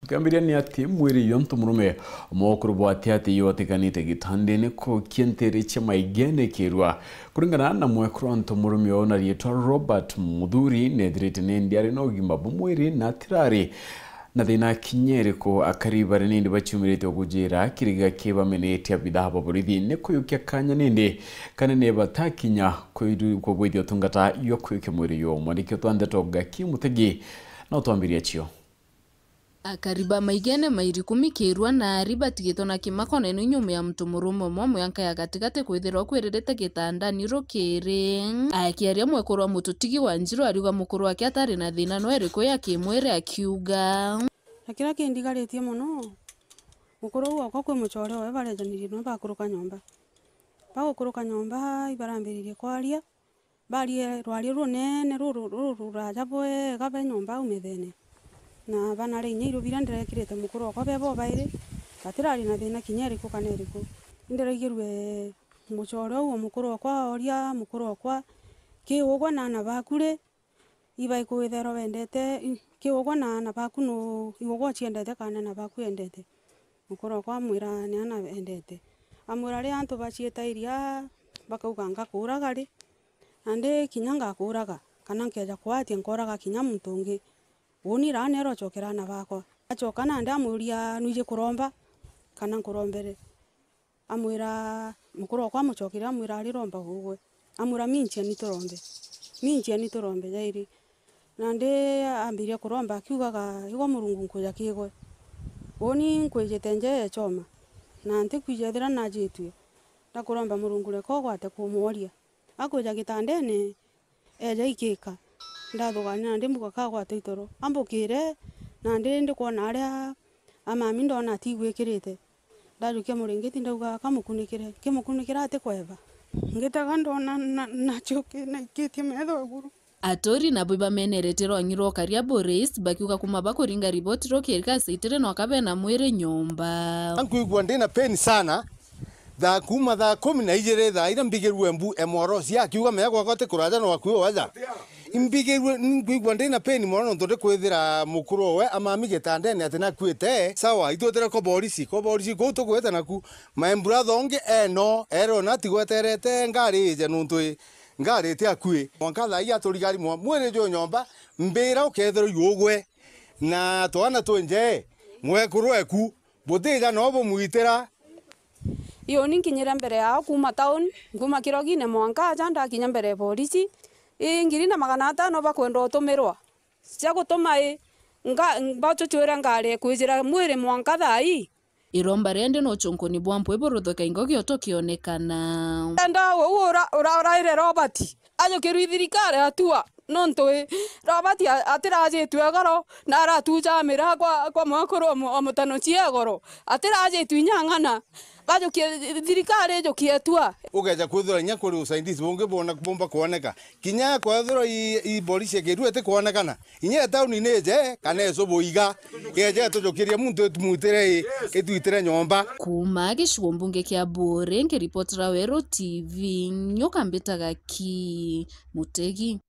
Tukiambiria ni ati mwiri yonto murume mokuru bwati ati yotekanite gitandene ko kientere chema igene kirwa kuringana na mwekuru nto murume ona rietwa Robert Mudhuri nedirite nendiare no gimbabu mwiri na tirari na thina kinyere ko akaribare nindi bachumirite okujira kiriga keba menete abidaba burithi ne kuyukia kanya nindi kanene batakinya koidu ko bwedio tungata yokuyuke mwiri yo mwanike twande toga kimutegi na twambiria chio akariba maigene mairi kumi kirwa na riba tigitona kimakone no nyume ya mtu murumo momwe yanka ya gatigate kwithira kwirerete gitanda niro kiri akiaria mwekuru wa mututigi wa njiro ariuga mukuru wake atari na thina no eriko ya kimwere akiuga akira kindigaritie muno mukuru wakwa kwe muchore we barejanirie no bakuruka nyomba bagukuruka nyomba ibarambiririe kwaria barie rwari runene ruraja bwe gabe nyomba umethene na bana ri nyiru birandira kirete mukuru wakwa bebo baire batirari na thina kinyeri ko kaneriko indiragirwe muchoro uwo mukuru wakwa oria mukuru wakwa kiugwa na bakure ibai kwithero wendete kiugwa na baku no iugwa chiendete kana na baku endete mukuru wakwa mwira ni ana endete amwira ri antu bachieta iria bakauga ngakuraga ri ande kinyanga kuraga kana nkeja kwatia nkoraga kinya muntungi Woni rane ro chokera na bakwa achokana nda muria nuje kuromba kana nkurombere amwira mukuru kwa muchokera amwira ari romba hugwe amwira minchia ni torombe jairi nande ambiria kuromba kiugaga igo murungu nkuja kigwe woni nkwejete nje choma na ante kwijethira na jitwe ndakuromba murungu reko gwate kumuoria akoja gitandene eja ikika ndathugana ndi muka kagwa titoro ambukire na ndi kuona aria amami ndona atigwikirite ndajukia muringiti ndauga kamukunikire kimukunikira ate kweva ngitaga ndona na choke na ikitie metho guru atori na bwiba meneretero ngiro karia Boris bakiuga kuma bakuringa riboti rokirika sitire no kabe na mwire nyomba ankuigwa ndina peni sana tha kuma tha 12 tha ira mbigirwe mbu emorosi akiuga meyagwa gote kuraja no akuo waja imbigirwe ngwigwa ndina peni mono ndonde kwithira mukuru we amami gitandene ati nakwite sawa itotera ko borisi ko to kweta naku maembura thonge eno ero na tigweterete ngari je nuntu ngari ti akui mwankatha iya turigari mwere jo nyomba mbira ukethero yugwe na twana twenje mwekuru eku butira no bo muitera iyo ninkinyira mbere yao kuma town kuma kirogine mwanka janda kinya mbere polisi ingiri na 500 bakwenda utumirwa cia gutuma bacho chwera ngare kwijira mwire mwanka thai iromba rende no chonkoni bwampo iborothoka ingogyo tokionekana enda ura ire Robert ajo kiruithirikare atua nontwe Robert atiraje twegoro na aratuja mira kwa mwakoro omutano chiegoro atiraje twinyangana bajo thirikari jo kietua ugeja kwithira nya kuri usaidisi bonge bona kubomba kuoneka kinya kwithira i polisi keruete kuonekana inya town ineje kana eso boiga geja tujokiria muntu etumutere etwitire nyomba kuma gicwombunge kia Bore ngiripotera Wero TV nyoka mbitaga ki Mutegi.